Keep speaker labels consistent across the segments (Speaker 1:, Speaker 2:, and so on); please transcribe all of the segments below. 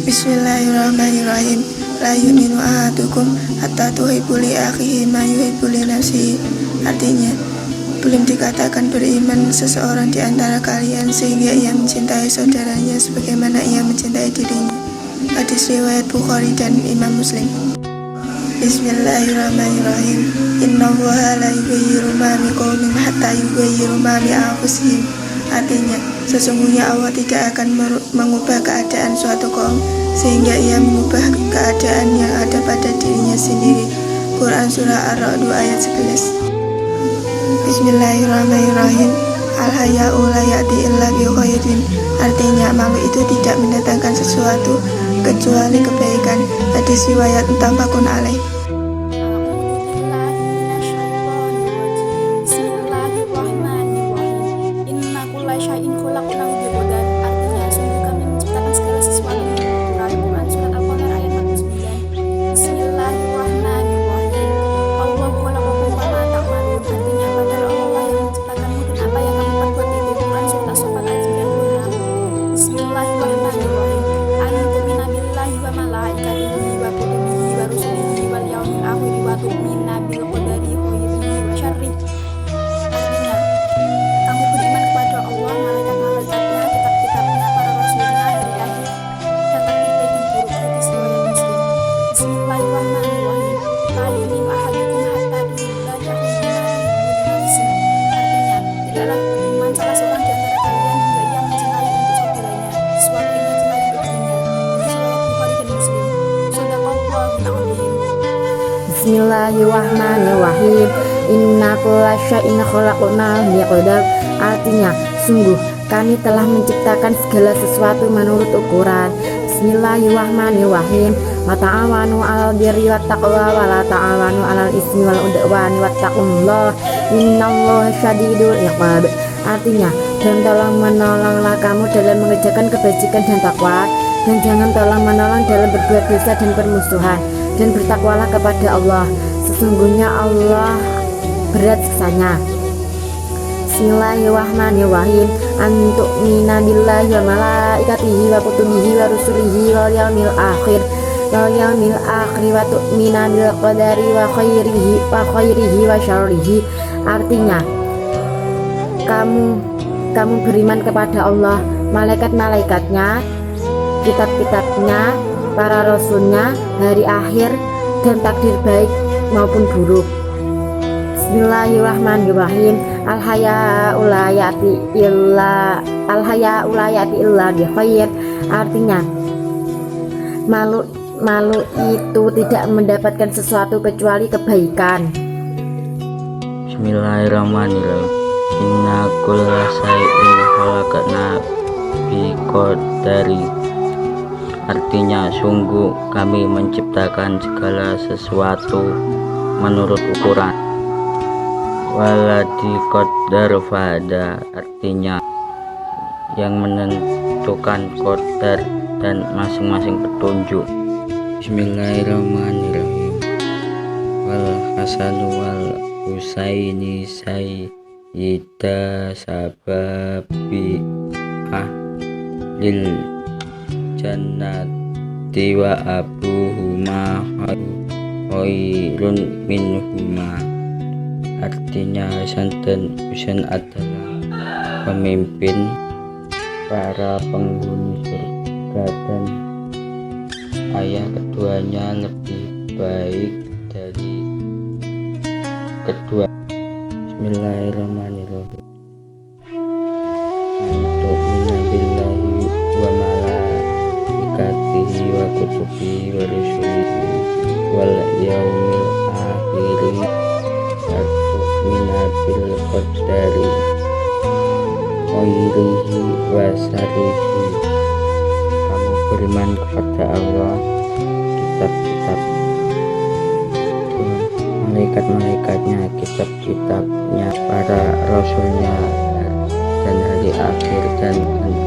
Speaker 1: Bismillahirrahmanirrahim. La yu'minu ahadukum hatta tuhibbu li akhihi ma yuhibbu li nafsihi. Artinya, belum dikatakan beriman seseorang di antara kalian sehingga ia mencintai saudaranya sebagaimana ia mencintai dirinya. Hadis riwayat Bukhari dan Imam Muslim. Bismillahirrahmanirrahim. Innallaha la yughayyiru ma biqaumin hatta yughayyiru ma bi anfusihim. Artinya, sesungguhnya Allah tidak akan mengubah keadaan suatu kaum sehingga ia mengubah keadaan yang ada pada dirinya sendiri. Quran Surah Ar-Ra'd ayat 11. Bismillahirrahmanirrahim. Al-haya'u la ya'ti illa bi khairin. Artinya, makhluk itu tidak mendatangkan sesuatu kecuali kebaikan. Hadis riwayat muttafaqun alaih.
Speaker 2: Bismillahirrahmanirrahim. Inna kulla syai'in khalaqnahu biqadar. Artinya, sungguh kami telah menciptakan segala sesuatu menurut ukuran. Bismillahirrahmanirrahim. Wa ta'awanu 'alal birri wat taqwa wa la ta'awanu 'alal ismi wal udwani wattaqullah innallaha syadidul iqab. Artinya, dan tolong menolonglah kamu dalam mengerjakan kebajikan dan takwa, dan jangan tolong menolong dalam berbuat dosa dan permusuhan, dan bertakwalah kepada Allah, sesungguhnya Allah berat siksanya. Bismillahirrahmanirrahim. Antu'mina billahi wa malaikatihi wa kutubihi wa rusulihi wal yaumil akhir wa tu'mina bil qadari wa khairihi wa syarrihi. Artinya, kamu beriman kepada Allah, malaikat-malaikatnya, kitab-kitabnya, para rasulnya, hari akhir, dan takdir baik maupun buruk. Bismillahirrahmanirrahim. Al-haya'u la ya'ti illa bi khair. Artinya, malu itu tidak mendapatkan sesuatu kecuali kebaikan.
Speaker 3: Bismillahirrahmanirrahim. Inna kulla syai'in khalaqnahu biqadari. Artinya, sungguh kami menciptakan segala sesuatu menurut ukuran. Waladi qadar fahada. Artinya, yang menentukan qadar dan masing-masing petunjuk. Bismillahirrahmanirrahim. Wal Hasan wal Husaini sayyida sababi ahlil jannati wa abuhuma khairun minhuma. Artinya, Hasan dan Husain adalah pemimpin para penghuni surga dan ayah keduanya lebih baik dari kedua. Bismillahirrahmanirrahim. Antu'mina billahi wa malaikatihi wa kutubihi wa rusulihi wal yaumil akhiri wa tu'mina bil qadari khairihi wa syarrihi. Kamu beriman kepada Allah, kitab-kitab, malaikat-malaikatnya, kitab-kitabnya, para rasulnya, dan hari akhir, dan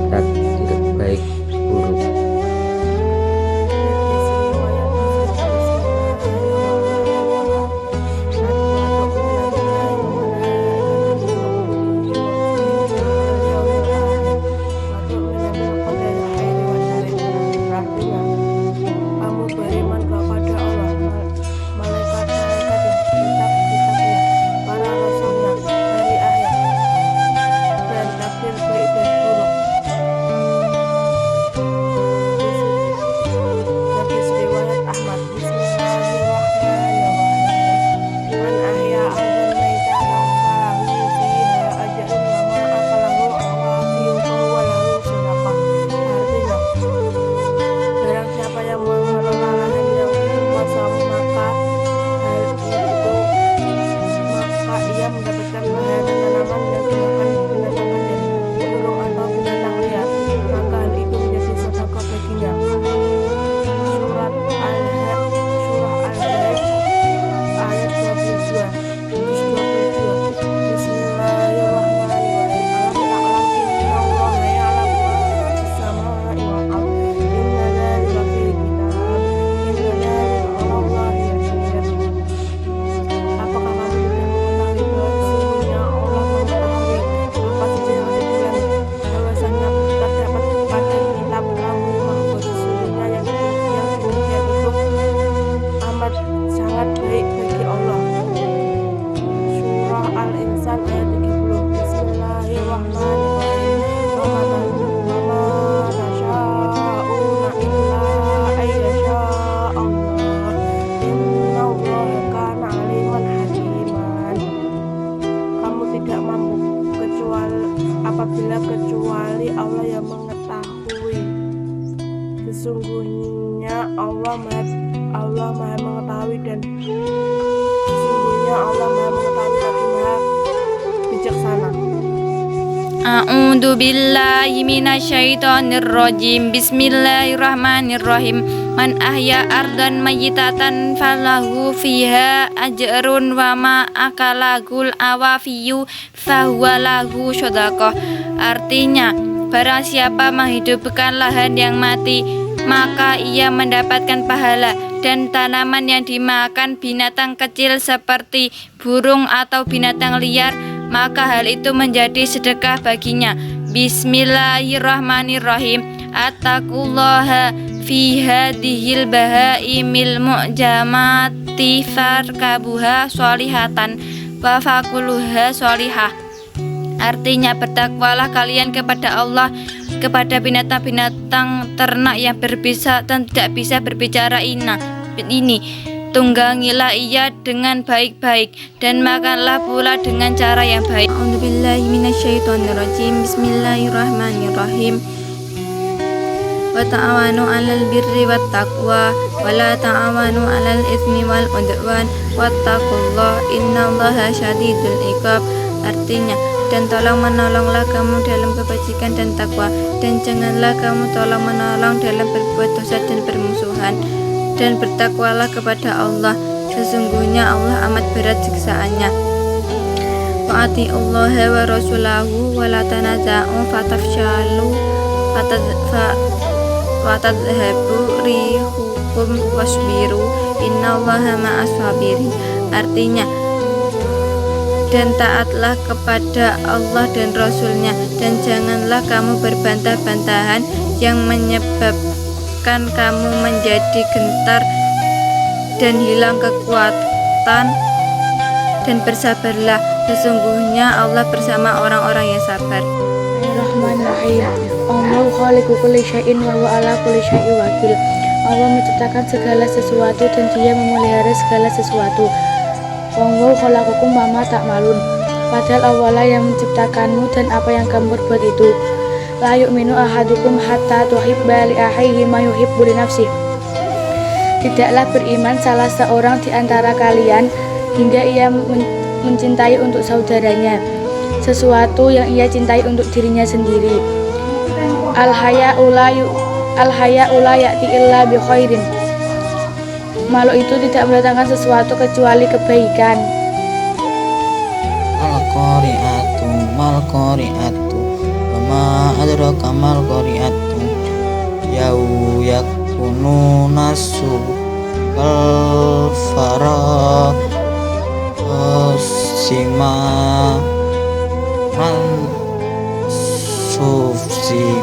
Speaker 3: takdir baik buruk.
Speaker 1: Allah Maha mengetahui, dan sesungguhnya Allah Maha mengetahui lagi Maha bijaksana.
Speaker 4: A'udzu billahi minasyaitonir rajim. Bismillahirrahmanirrahim. Man ahya ardan mayyitatan falahu fiha ajrun wa ma akalagul awafiyu fahuwa lahu shadaqah. Artinya, barang siapa menghidupkan lahan yang mati, maka ia mendapatkan pahala, dan tanaman yang dimakan binatang kecil seperti burung atau binatang liar, maka hal itu menjadi sedekah baginya. Bismillahirrahmanirrahim. Attaqullaha fi hadhil bahaimil mu'jamati farkabuha sholihatan wa fakuluha sholihah. Artinya, bertakwalah kalian kepada Allah, kepada binatang-binatang ternak yang berbisa dan tidak bisa berbicara ini. Tunggangilah ia dengan baik-baik, dan makanlah pula dengan cara yang baik. A'udzubillahi minasyaitonirrajim. Bismillahirrahmanirrahim. Wa ta'awanu 'alal birri wat taqwa wa la ta'awanu 'alal itsmi wal 'udwan wattaqullaha innallaha syadidul iqab. Artinya, dan tolong-menolonglah kamu dalam kebajikan dan takwa, dan janganlah kamu tolong-menolong dalam berbuat dosa dan bermusuhan, dan bertakwalah kepada Allah, sesungguhnya Allah amat berat siksaannya. Wa atiullaha wa rasulahu wa la tanaza'u fatafshalu fatadhabu rihukum wasbiru innallaha ma'as sabirin. Artinya, dan taatlah kepada Allah dan Rasulnya, dan janganlah kamu berbantah-bantahan yang menyebabkan kamu menjadi gentar dan hilang kekuatan, dan bersabarlah, sesungguhnya Allah bersama orang-orang yang sabar.
Speaker 5: Bismillahirrahmanirrahim. Allahu khaliqu kulli syai'in wa huwa ala kulli syai'in wakil. Allah menciptakan segala sesuatu dan Dia memelihara segala sesuatu. Wallahu khalaqakum wa ma ta'malun. Padahal Allah yang menciptakanmu dan apa yang kamu berbuat itu. La yu'minu ahadukum hatta tuhibba li akhihi ma yuhibbu li nafsihi. Tidaklah beriman salah seorang di antara kalian hingga ia mencintai untuk saudaranya sesuatu yang ia cintai untuk dirinya sendiri. Al-haya'u la ya'ti illa bi khairin. Makhluk itu tidak mendatangkan sesuatu kecuali kebaikan.
Speaker 6: Al-qari'atu mal qari'atu wa ma adraka mal qari'atu yakunu nasu kal fara sima man sufsi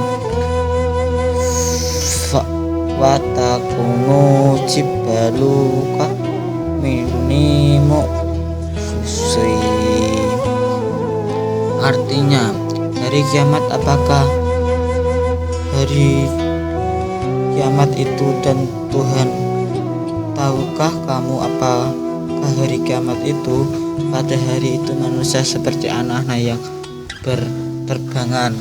Speaker 6: watakunu cibaluka minimu fusi. Artinya, hari kiamat apakah hari kiamat itu, dan Tuhan, tahukah kamu apakah hari kiamat itu? Pada hari itu manusia seperti anak-anak yang berterbangan.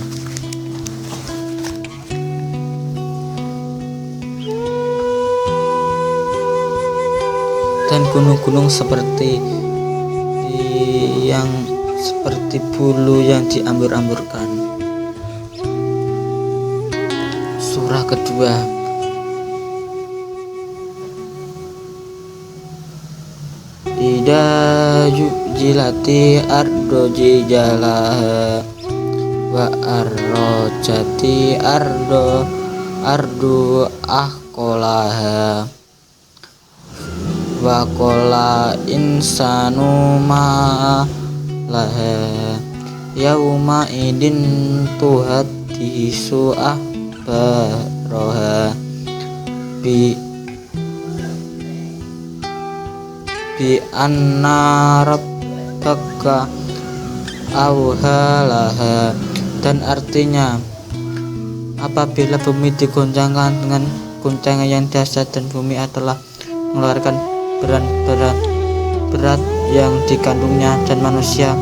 Speaker 6: Dan gunung-gunung seperti bulu yang diambur-amburkan. Surah kedua. Ida jilati ardo jalaha wa arrojati ardu ahkolaha wa qala insanu ma laha yauma idin tuhaddisu ahbaraha bi anna rabbaka awhalaha. Dan artinya, apabila bumi digoncangkan dengan guncangan yang dahsyat dan bumi adalah mengeluarkan berat yang dikandungnya, dan manusia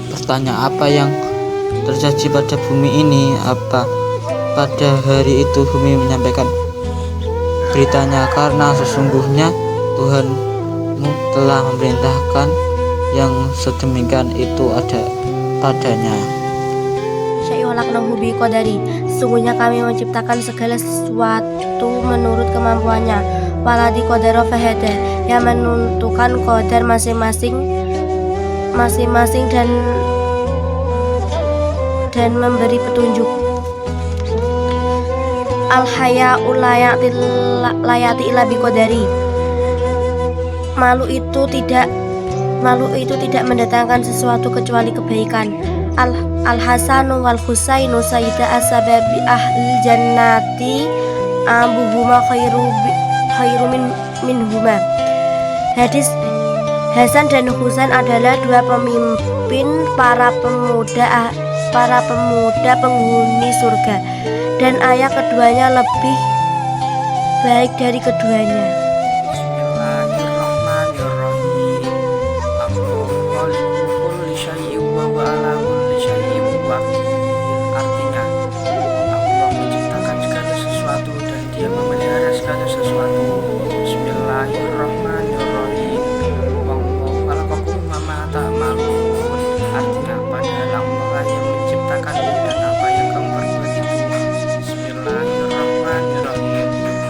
Speaker 6: bertanya, apa yang terjadi pada bumi ini? Apa pada hari itu bumi menyampaikan beritanya, karena sesungguhnya Tuhanmu telah memerintahkan yang sedemikian itu ada padanya.
Speaker 7: Syai'olaknahu bi qadari. Sesungguhnya kami menciptakan segala sesuatu menurut kemampuannya. Waladi qadara fahada, yang menentukan qadar masing-masing dan memberi petunjuk. Al-haya'u layati illa bi qadari. Malu itu tidak mendatangkan sesuatu kecuali kebaikan. Al-Hasanu wal Husainu sayyida asbabi ahli jannati abuhuma khairu minhuma. Hadis Hasan dan Husain adalah dua pemimpin para pemuda penghuni surga, dan ayah keduanya lebih baik dari keduanya.
Speaker 8: Bismillahirrahmanirrahim. Allahu khaliqu kulli syai'in wa huwa ala kulli syai'in wakil. Artinya, Allah menciptakan segala sesuatu dan Dia memelihara segala sesuatu. Bismillahirrahmanirrahim. Wallahu khalaqakum wa ma ta'malun. Artinya, padahal Allah yang menciptakanmu dan apa yang kamu perbuat itu. Bismillahirrahmanirrahim.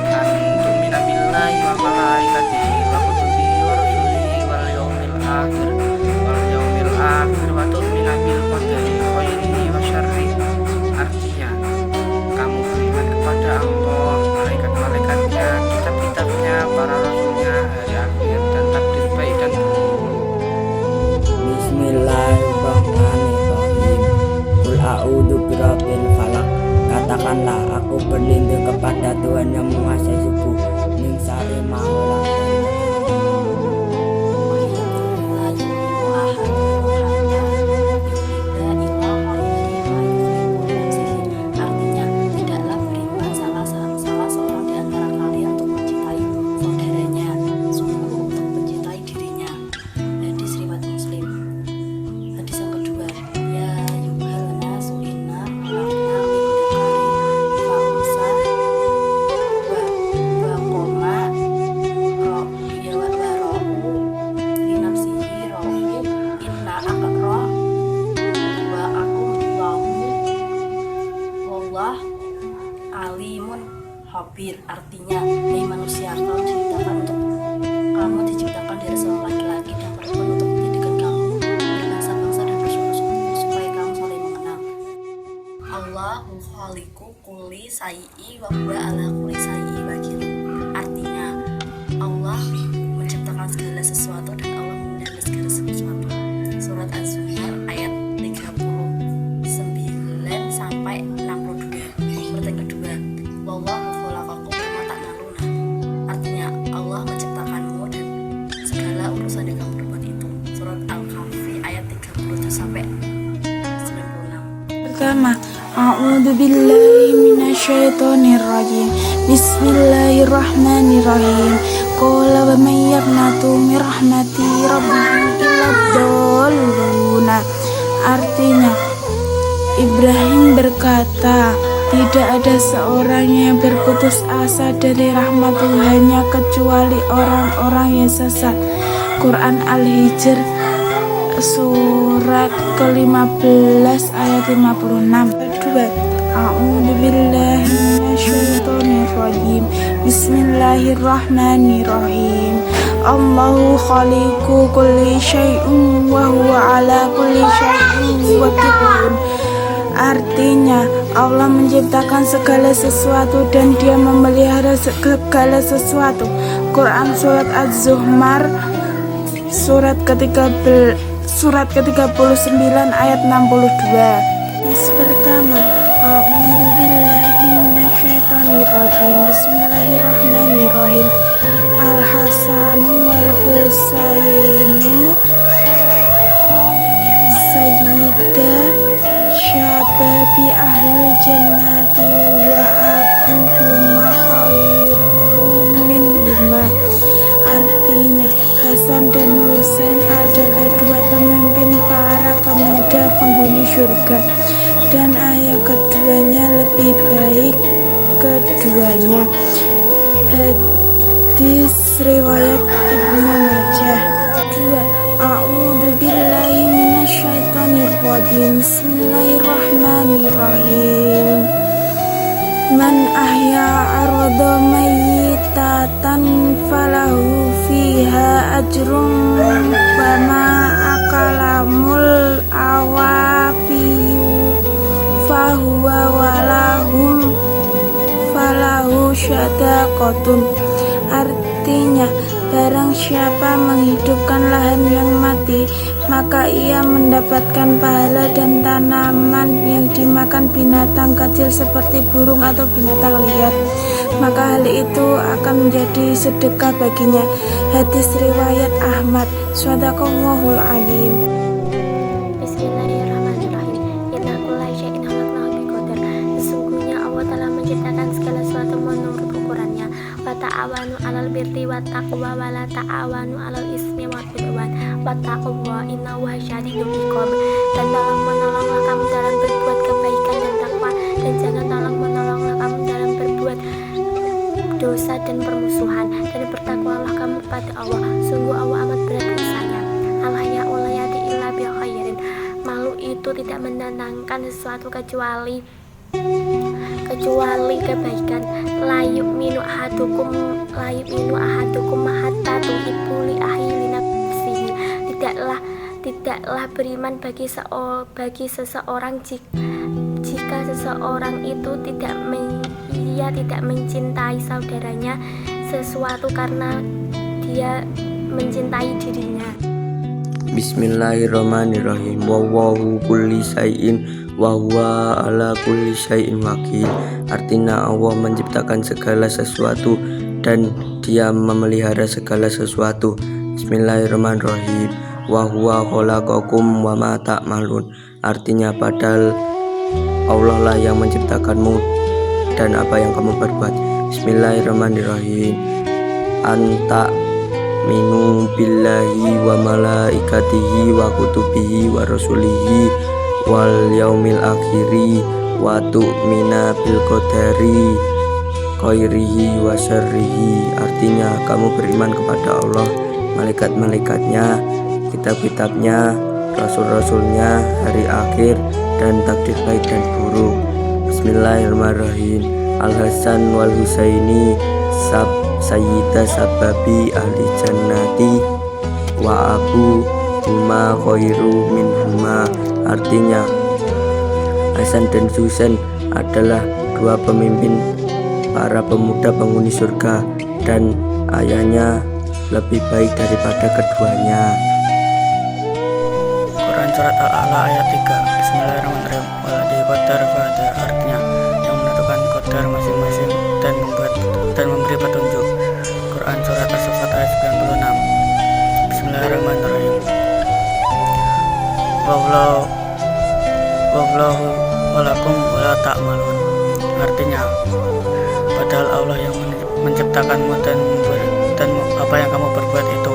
Speaker 8: Antumina billahi wa malaikatihi wa kutubihi wa rusulihi wal yaumil akhir wa tu'mina bil qadari khairihi wa syarrihi. Artinya, kamu beriman kepada Allah, malaikat-malaikatnya, kitab-kitabnya, para rasulnya, hari akhir, dan takdir baik dan buruk.
Speaker 3: Bismillahirrahmanirrahim. Qul a'udzu birabbil falaq. Katakanlah, aku berlindung kepada Tuhan yang menguasai subuh, min syarri ma khalaq.
Speaker 7: Artinya, tidaklah beriman salah seorang di antara kalian untuk mencintai saudaranya, sungguh untuk mencintai dirinya. Hadis riwayat Muslim. Hadis yang kedua, ya yuhal nasu inna khalaqna min dzakarin wa unsa wa qoma ya wa rahu li nafsihi rahu inna aqra wa akumullahu wallah alimun khabir. Artinya, hai manusia, kamu diciptakan dari seorang laki-laki dan perempuan untuk menjadikan kamu berbangsa-bangsa dan bersuku-suku supaya kamu saling mengenal. Allahu khaliqu kulli syai'i wa huwa ala kulli syai'i wakil. Artinya, Allah menciptakan segala sesuatu dan Allah memelihara segala sesuatu. Surat Az-Zumar ayat 39 sampai 62. Ayat kedua, wallahu khalaqakum wa ma ta'maluna. Artinya, Allah menciptakanmu dan segala urusan yang kamu perbuat itu. Surat Al-Kahfi ayat 37 sampai 96.
Speaker 5: Pertama, a'udzu billahi minasyaitonir rajim. Bismillahirrahmanirrahim. Qala wa may yaqnatu min rahmati rabbih illa dhalluna. Artinya, Ibrahim berkata, tidak ada seorang yang berputus asa dari rahmat Tuhannya kecuali orang-orang yang sesat. Quran Al-Hijr surat ke-15 ayat 56. Kedua, a'udzu billahi minasyaitonir rajim. Bismillahirrahmanirrahim. Allahu khaliqu kulli syai'in wa huwa ala kulli syai'in wakil. Artinya, Allah menciptakan segala sesuatu dan Dia memelihara segala sesuatu. Quran surat Az-Zumar surat ke-39 ayat 62. Pertama, a'udzu billahi minasyaitonir rajim. Bismillahirrahmanirrahim. Al-Hasanu wal Husainu sayyida syababi ahli jannati wa abuhuma khairum minhuma. Artinya, Hasan dan Husain adalah dua pemimpin para pemuda penghuni surga, dan ayah keduanya lebih baik keduanya.
Speaker 1: Hadis riwayat Ibnu Majah. 2. A'udzu billahi minasyaitonir rajim. Bismillahirrahmanirrahim. Man ahya arda mayyitatan falahu fiha ajrun wa ma akalamul awafiyu fahuwa falahu syadaqatun. Artinya, barang siapa menghidupkan lahan yang mati, maka ia mendapatkan pahala dan tanaman yang dimakan binatang kecil seperti burung atau binatang liar, maka hal itu akan menjadi sedekah baginya. Hadis riwayat Ahmad. Shadaqallahul alim.
Speaker 5: Bismillahirrahmanirrahim. Inna kulla syai'in khalaqnahu biqadar. Sesungguhnya Allah telah menciptakan segala sesuatu menurut ukurannya. Wa ta'awanu 'alal birri wat taqwa wa la ta'awanu 'alal ismi wal 'udwan. Wattaqullaha innahu syadidul iqab. Dan tolong menolonglah kamu dalam berbuat kebaikan dan takwa, dan jangan tolong menolonglah kamu dalam berbuat dosa dan permusuhan, dan bertakwalah kamu kepada Allah. Sungguh Allah amat berat dosanya. Al-haya'u la ya'ti illa bi khairin. Malu itu tidak mendatangkan sesuatu kecuali kebaikan. La yu'minu ahadukum hatta tuhibbu li ahli nafsihi. Tidaklah beriman bagi seseorang jika seseorang itu tidak mencintai saudaranya sesuatu karena dia mencintai dirinya.
Speaker 3: Bismillahirrahmanirrahim. Wallahu kulli syai'in wa huwa ala kulli syai'in wakil. Artinya Allah menciptakan segala sesuatu dan Dia memelihara segala sesuatu. Bismillahirrahmanirrahim. Wa huwa khalaqakum wa ma ta'malun. Artinya padahal Allah lah yang menciptakanmu dan apa yang kamu perbuat. Bismillahirrahmanirrahim. Anta minu billahi wa malaikatihi wa kutubihi wa rasulihi wal yaumil akhiri wa tu'mina bil qadari khairihi wa syarrihi. Artinya kamu beriman kepada Allah, malaikat-malaikatnya, kitab-kitabnya, rasul-rasulnya, hari akhir, dan takdir baik dan buruk. Bismillahirrahmanirrahim. Al-Hasan wal Husaini sayyida sababi ahli jannati wa abu huma khairu minhuma. Artinya Hasan dan Husain adalah dua pemimpin para pemuda penghuni surga dan ayahnya lebih baik daripada keduanya.
Speaker 8: Quran surat Al-A'la ayat 3. Bismillahirrahmanirrahim. Waladi qadar fada. Artinya yang menentukan qadar masing-masing dan memberi petunjuk. Quran surat As-Saffat ayat 96. Bismillahirrahmanirrahim. Wallahu walakum wala ta'malun. Artinya padahal Allah yang menciptakanmu dan apa yang kamu perbuat itu.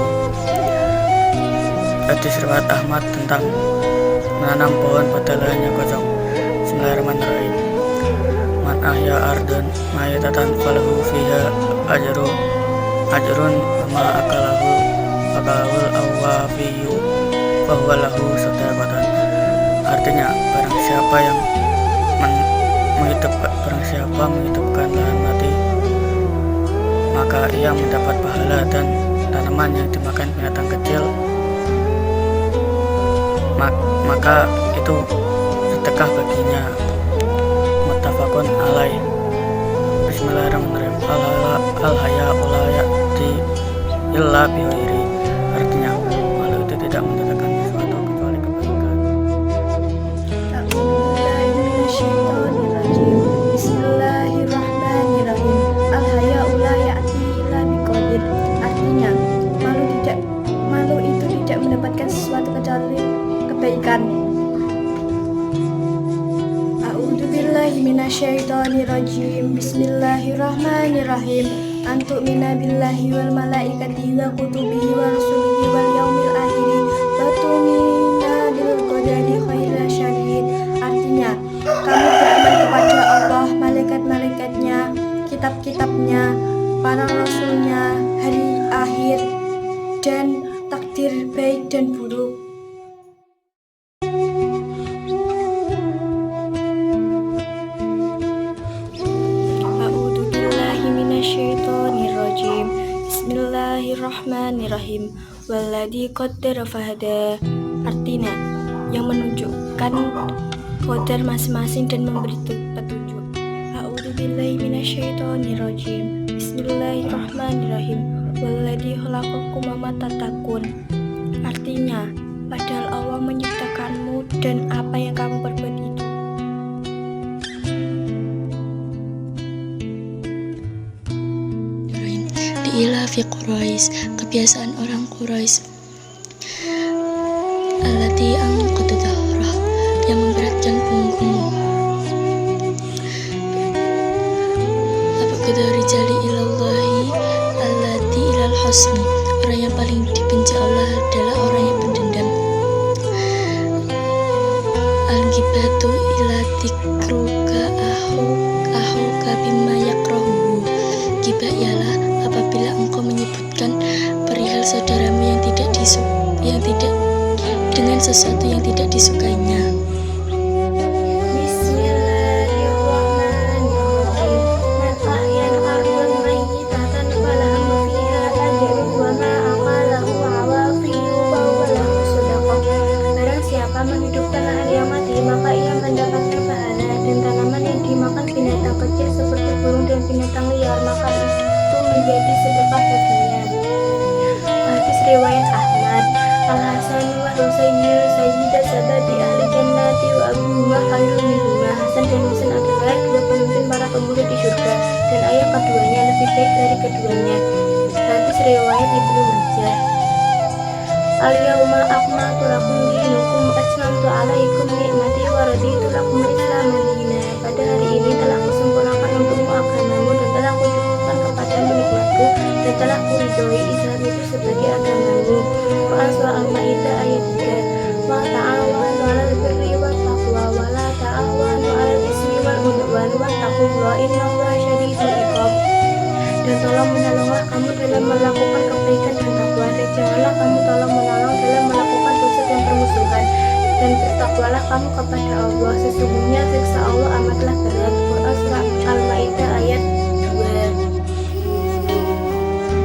Speaker 8: Hadis riwayat Ahmad tentang menanam pohon pada lahan yang kosong. Bismillahirrahmanirrahim. Man ahya ardan mayatatan falahu fiha ajrun ma akalahu awafiyu fahuwa lahu sadaqatan. Artinya barang siapa menghidupkan lahan mati, maka ia mendapat pahala, dan tanaman yang dimakan binatang kecil maka itu sedekah baginya. Muttafaqun alaih. Bismillahirrahmanirrahim. Al-haya'u la ya'ti illa bi khairi. Artinya malu itu tidak mendatangkan sesuatu kecuali kebaikan.
Speaker 1: Bismillahirrahmanirrahim. Al-haya'u la ya'ti illa biqadir. Artinya malu itu tidak mendapatkan sesuatu kecuali kebaikan. A'udzubillahi minasyaitonirrajim. Bismillahirrahmanirrahim. Antu'mina billahi wal malaikati wa kutubihi wa rasulihi wal yaumil akhiri wa tu'mina bil qadari khairin syarrin. Artinya kamu beriman kepada Allah, malaikat-malaikatnya, kitab-kitabnya,
Speaker 9: para rasulnya, hari akhir, dan takdir baik dan buruk. A'udzu billahi minasyaitonir rajim. Bismillahirrahmanirrahim. Walladzi qaddara fahada. Artinya, yang menunjukkan qadar masing-masing dan memberi petunjuk. A'udzu billahi minasyaitonir rajim. Bismillahirrahmanirrahim. Walladzi khalaqakum wa ma tattaqun. Artinya, padahal Allah menciptakanmu dan apa yang kamu perbuat itu.
Speaker 5: Ilafi Quraisy, kebiasaan orang Quraisy. Allati angqata dhahrah, yang memberatkan punggungmu. Apa qadar rijali ilallahi allati ilal husni, orang yang paling dibenci Allah adalah orang yang pendendam. Al-ghibatu ila dzikruka ahuka bimma yakrahu. Ghibah ialah apabila engkau menyebutkan perihal saudaramu yang tidak dengan sesuatu yang tidak disukainya.
Speaker 9: Bismillahirrahmanirrahim. Man ahyan ardan mayyitatan falahu fiha ajrun wa ma aqalahu awafiyu wa lahu shadaqah. Barang siapa menghidupkan lahan yang mati, maka ia mendapatkan pahala, dan tanaman yang dimakan binatang kecil seperti burung dan binatang liar, maka itu menjadi sedekah baginya. Hadis riwayat Ahmad. Al-Hasan wa Sayyidah sahabi ahli jannati wa abuhuma khairun minhuma. Hasan dan Husain adalah dua pemimpin para pemuda di surga, dan ayah keduanya lebih baik dari keduanya. Hadis riwayat Ibnu Majah. Al-yawma akmaltu lakum dinakum wa atmamtu alaikum ni'mati wa raditu lakum al-Islam dinan. Pada hari ini telah kusempurnakan untukmu agamamu dan telah kucukupkan kepadamu nikmatku dan telah kuridhoi Islam itu sebagai agamamu. Quran surah Al-Maidah ayat 3. Wa ta'awanu 'alal birri wat taqwa wa la ta'awanu 'alal ismi wal 'udwan wattaqullaha innallaha syadidul 'iqab. Dan tolong menolonglah kamu dalam melakukan kebaikan dan takwa, dan janganlah kamu tolong menolong dalam melakukan dosa dan permusuhan, dan bertakwalah kamu kepada Allah, sesungguhnya siksa Allah amatlah berat. Quran surah Al-Maidah ayat 2.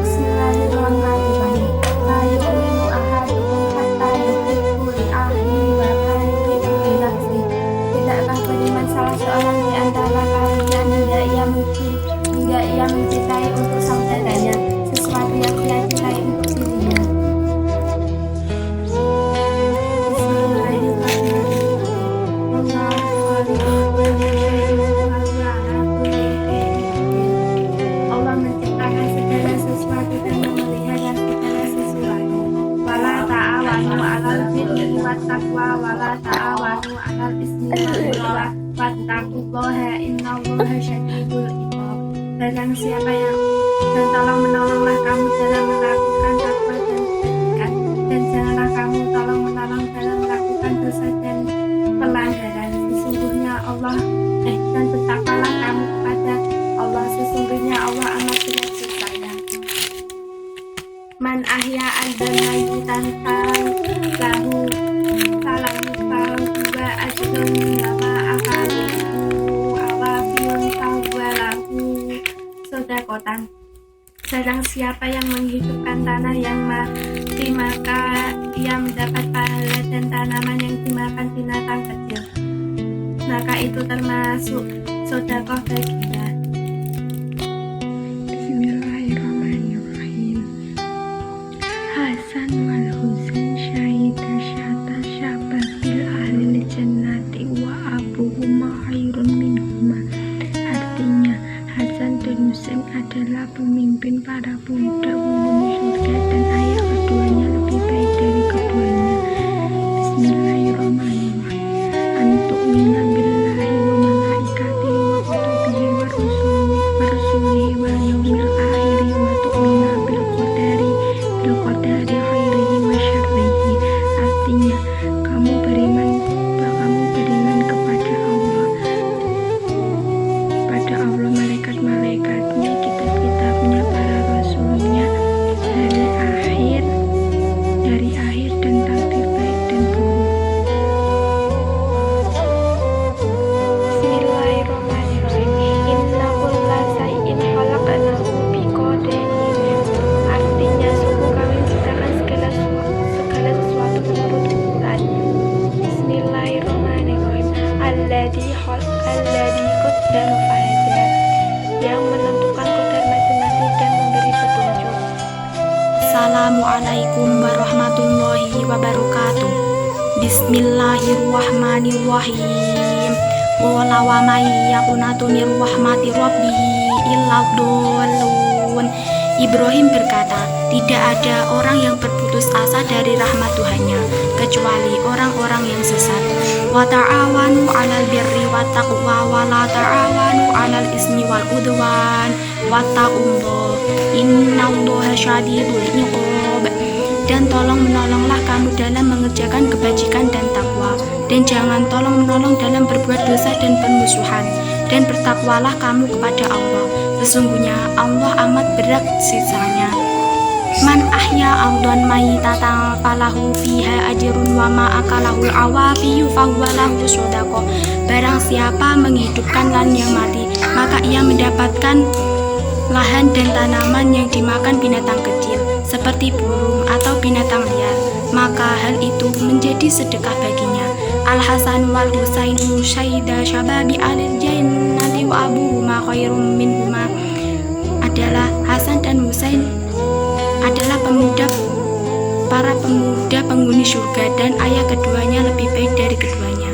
Speaker 9: Bismillahirrahmanirrahim. La yu'minu ahadukum hatta yuhibbu li akhihi wa karihi li nafsihi. Tidakkah beriman salah seorang di antara kalian hingga ia mencintai untuk saudaranya sesuatu yang ia cintai untuk dirinya. Allah menciptakan segala sesuatu dan memelihara segala sesuatu. Wala ta'awanu 'alal birri wat taqwa wala ta'awanu 'alal ismi wal 'udwan wattaqullaha innallaha syadidul 'iqab. Barang siapa yang dan tolong menolonglah kamu dalam melakukan takwa dan kebaikan, dan janganlah kamu tolong menolong dalam melakukan dosa dan pelanggaran. Sesungguhnya Allah dan bertakwalah kamu kepada Allah, sesungguhnya Allah amat tidak sayang. Man ahya dan mayyitan lahu wa ajrun wa akalu awafiyun wa lahu sodakotan. Barang siapa yang menghidupkan tanah yang mati, maka ia mendapat pahala, dan tanaman yang dimakan binatang kecil, maka itu termasuk sodakoh baginya.
Speaker 10: Bismillahirrahmanirrahim. Hasan wal Husain syahida syabat bil ahli jannati wa abuhuma khairun minhuma. Artinya, Hasan dan Husain adalah pemimpin para pemuda penghuni surga, dan ayah keduanya lebih baik dari keduanya. Bismillahirrahmanirrahim. Antu'mina billahi wa malaikatihi wa kutubihi wa rusulihi wal yawmil akhiri wa tu'mina bil qadari khairihi wa syarrihi. Artinya, kamu beriman kepada Allah, malaikat-malaikatnya, kitab-kitabnya,
Speaker 11: Assalamualaikum warahmatullahi wabarakatuh. Bismillahirrahmanirrahim. Qala wa may yaqnatu min rahmati rabbih illa dhalun. Ibrahim berkata, tidak ada orang yang berputus asa dari rahmat Tuhannya kecuali orang-orang yang sesat. Wa ta'awanu 'alal birri wat taqwa wa la ta'awanu 'alal ismi wal udwan wattaqullah innallaha syadidul iqab. Dan tolong menolonglah kamu dalam mengerjakan kebajikan dan takwa, dan jangan tolong menolong dalam berbuat dosa dan permusuhan, dan bertakwalah kamu kepada Allah. Sesungguhnya Allah amat berat sisanya. Man ahya ardhan mayitatan falahu fiha ajrun wa ma akalahul awafiyu fahuwa lahu shadaqah. Barang siapa menghidupkan lan yang mati, maka ia mendapatkan lahan dan tanaman yang dimakan binatang kecil seperti burung atau binatang liar, maka hal itu menjadi sedekah baginya. Al-Hasan wal Husainu syaida syababi alil jannati wa abuhuma khairum minhuma. Adalah Hasan dan Husain adalah para pemuda penghuni surga, dan ayah keduanya lebih baik dari keduanya.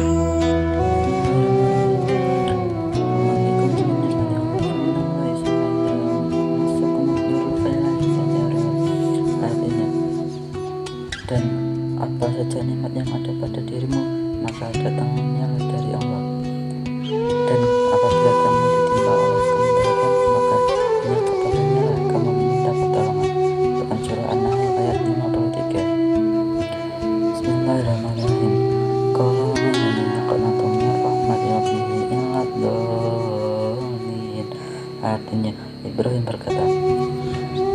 Speaker 6: Dan apa saja nikmat yang ada pada dirimu, maka datangnya dari Allah. Dan apabila kamu ditimpa oleh kemudaratan, maka hanya kepadanya lah kamu meminta pertolongan. Quran Surah An-Nahl ayat 53. Bismillahirrahmanirrahim. Qala man yaqnatu min rahmati rabbih illa dhalin. Artinya, Ibrahim berkata,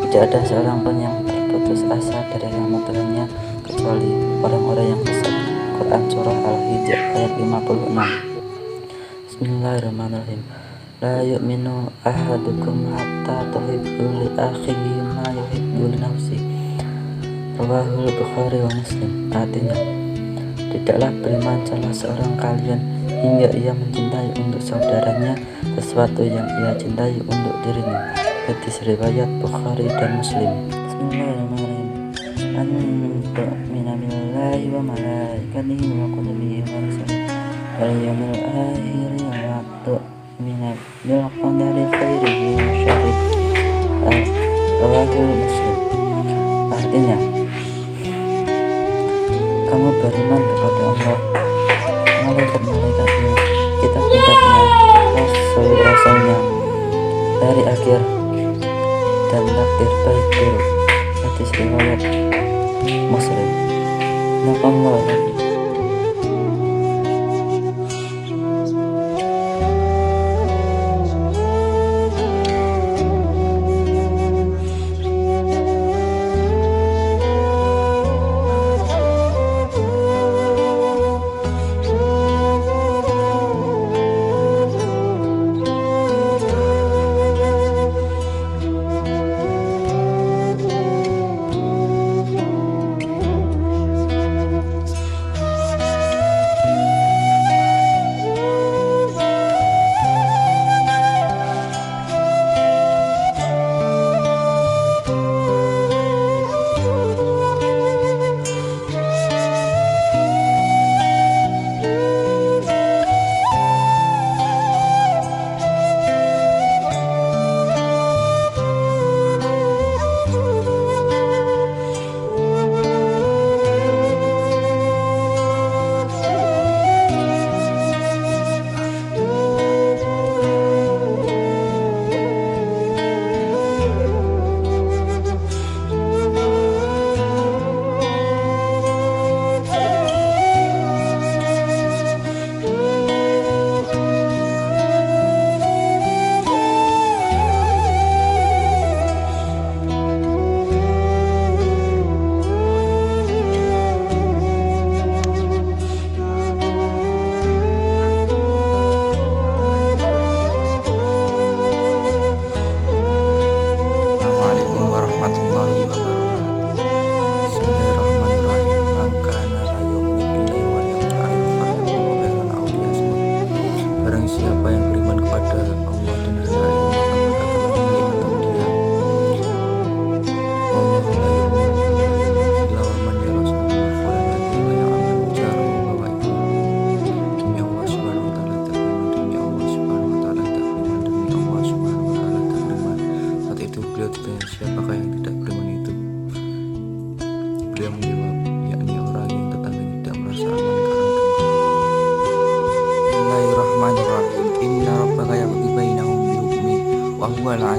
Speaker 6: tidak ada seorang pun yang berputus asa dari rahmat Tuhannya kecuali orang-orang yang sesat. Quran Surah Al-Hijr ayat 56. Bismillahirrahmanirrahim. La yu'minu ahadukum hatta tuhibbu li akhihi ma yuhibbu li nafsihi. Rawahul Bukhari wa Muslim. Artinya, tidaklah beriman salah seorang kalian hingga ia mencintai untuk saudaranya sesuatu yang ia cintai untuk dirinya. Hadis riwayat Bukhari dan Muslim. Bismillahirrahmanirrahim. Tu'mina billahi wa malaikatihi wa kutubihi wa rusulihi wal yawmil akhir wa tu'mina bil qadari khairihi wa syarrihi. Rawahul Muslim. Artinya, kamu beriman kepada Allah, malaikat-malaikatnya, kitab-kitabnya, rasul-rasulnya, hari akhir, dan takdir baik buruk. Hadis riwayat Muslim. Nakallahu.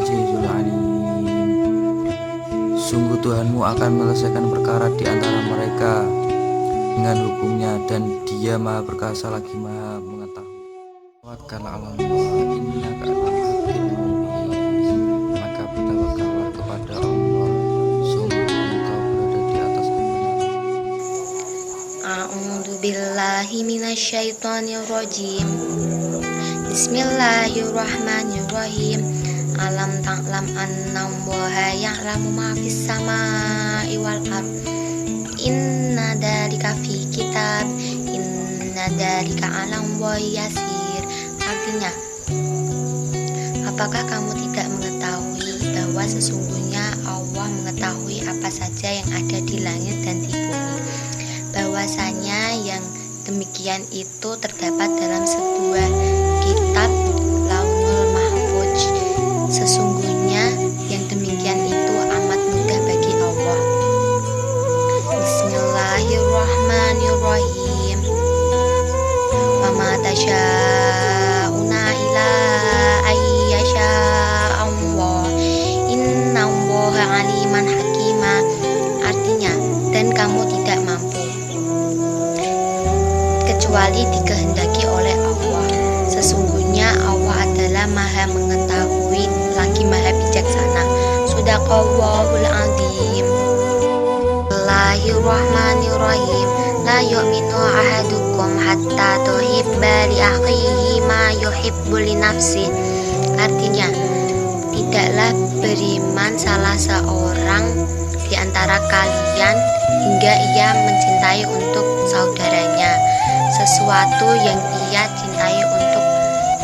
Speaker 12: azizul alim. Sungguh Tuhanmu akan menyelesaikan perkara di antara mereka dengan hukumnya, dan Dia Maha Perkasa lagi Maha Mengetahui. Tawakkal 'ala Allah innaka 'alal haqqil mubin. Maka bertawakallah kepada Allah, sungguh engkau berada di atas kebenaran.
Speaker 13: A'udzu billahi minasyaitonir rajim. Bismillahirrahmanirrahim. Alam ta'lam anna Allaha ya'lamu ma fis samaa'i wal ardh. Inna dzalika fi kitab. Inna dzalika 'ala Allahi yasir. Artinya, apakah kamu tidak mengetahui bahwa sesungguhnya Allah mengetahui apa saja yang ada di langit dan di bumi, bahwasanya yang demikian itu terdapat dalam sebuah kitab Lauhul Mahfuz. Sesungguhnya yang demikian itu amat mudah bagi Allah. Bismillahirrahmanirrahim. Wa ma tasyauna illa ayyasha Allah. Inna Allaha aliman hakima. Artinya, dan kamu tidak mampu kecuali dikehendaki oleh Allah. Sesungguhnya Allah adalah Maha Mengetahui lagi Maha Bijaksana. Shadaqallahul Azim. Bismillahirrahmanirrahim. La yu'minu ahadukum hatta tuhibba li akhihi ma yuhibbu li nafsi. Artinya, tidaklah beriman salah seorang di antara kalian hingga ia mencintai untuk saudaranya sesuatu yang ia cintai untuk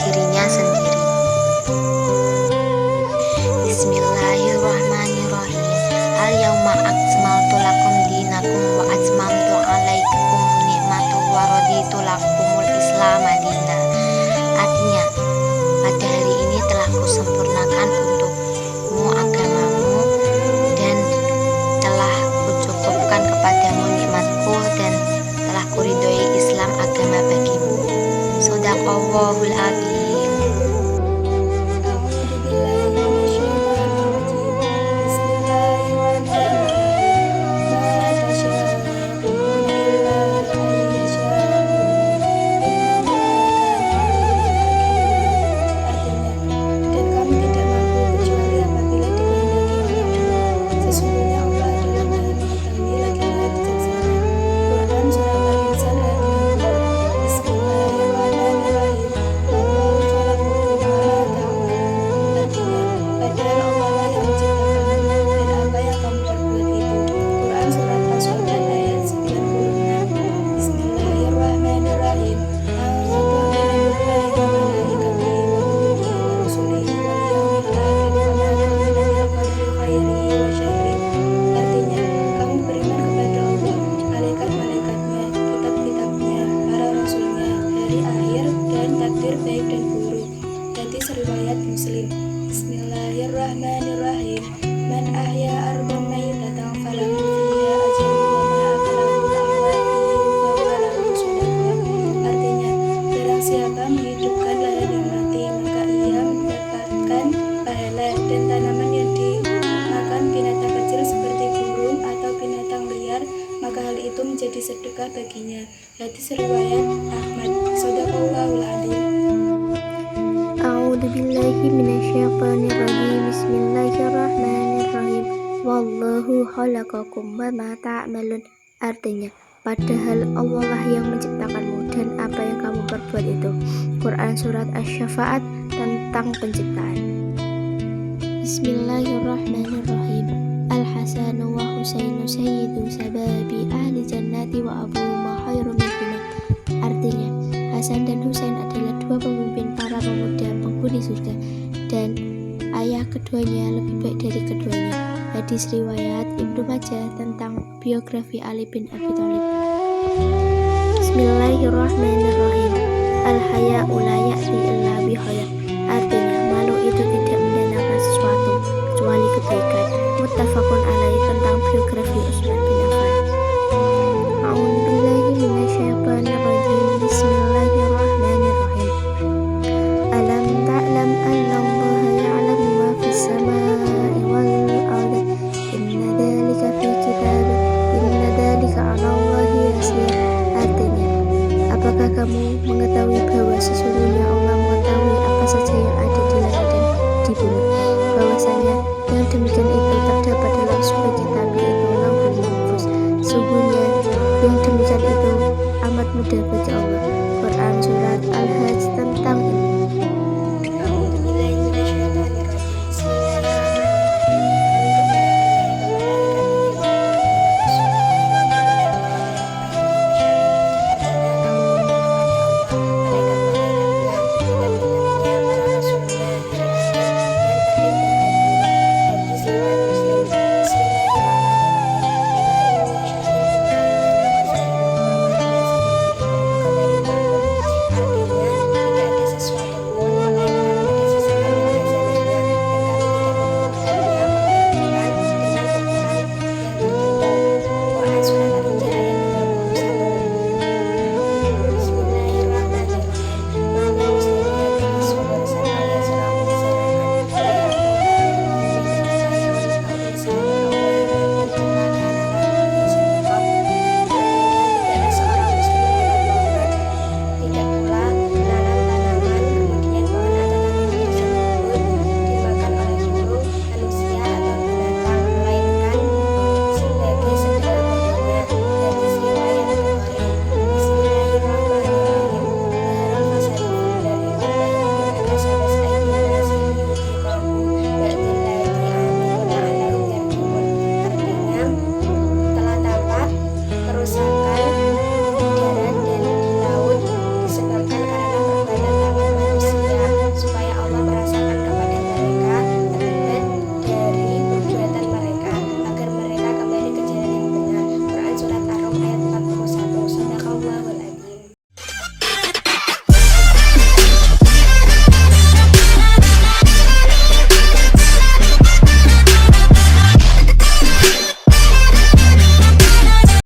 Speaker 13: dirinya sendiri. Bismillahirrahmanirrahim. Al-yawma akmaltu lakum dinakum wa atmamtu alaikum ni'matu wa raditu lakumul Islam madina. Artinya, pada hari ini telah kusempurnakan untukmu agamamu dan telah kucukupkan kepadamu nikmatku dan telah kuridhoi Islam agama bagimu. Shadaqallahul Azim.
Speaker 5: Riwayat Muslim. Bismillahirrahmanirrahim. Man ahya ardan maitatan falahu fiha ajrun wa ma akalahu al-awwal shadaqah. Artinya, barang siapa menghidupkan ladang yang mati, maka ia mendapatkan pahala, dan tanaman yang dimakan binatang kecil seperti burung atau binatang liar, maka hal itu menjadi sedekah baginya. Hadis riwayat Ahmad. Shadaqallahul Azim.
Speaker 9: A'udzu billahi minasyaitonir rajim. Bismillahirrahmanirrahim. Wallahu khalaqakum wa ma ta'malun. Artinya, padahal Allah lah yang menciptakanmu dan apa yang kamu perbuat itu. Quran surat Asy-Syafa'at tentang penciptaan. Bismillahirrahmanirrahim. Al-Hasanu wa Husainu sayyidu sababi ahli jannati wa abuhuma khairum minhuma. Artinya, Hasan dan Husain adalah dua pemimpin para pemuda penghuni surga, dan ayah keduanya lebih baik dari keduanya. Hadis riwayat Ibnu Majah tentang biografi Ali bin Abi Thalib. Bismillahirrahmanirrahim. Al-haya'u la ya'ti illa bi khair. Artinya, malu itu tidak mendatangkan sesuatu kecuali kebaikan. Muttafaqun alaih tentang biografi Utsman bin Affan. A'udzubillahi minasyaitonir rajim. Bismillahirrahmanirrahim. Alam ta'lam anna Allaha ya'lamu ma fis kamu mengetahui bahwa sesungguhnya Allah mengetahui apa saja yang ada di langit dan di bumi, bahwasanya yang demikian itu terdapat dalam sebuah kitab yaitu Lauhul Mahfuz. Sungguhnya yang demikian itu amat mudah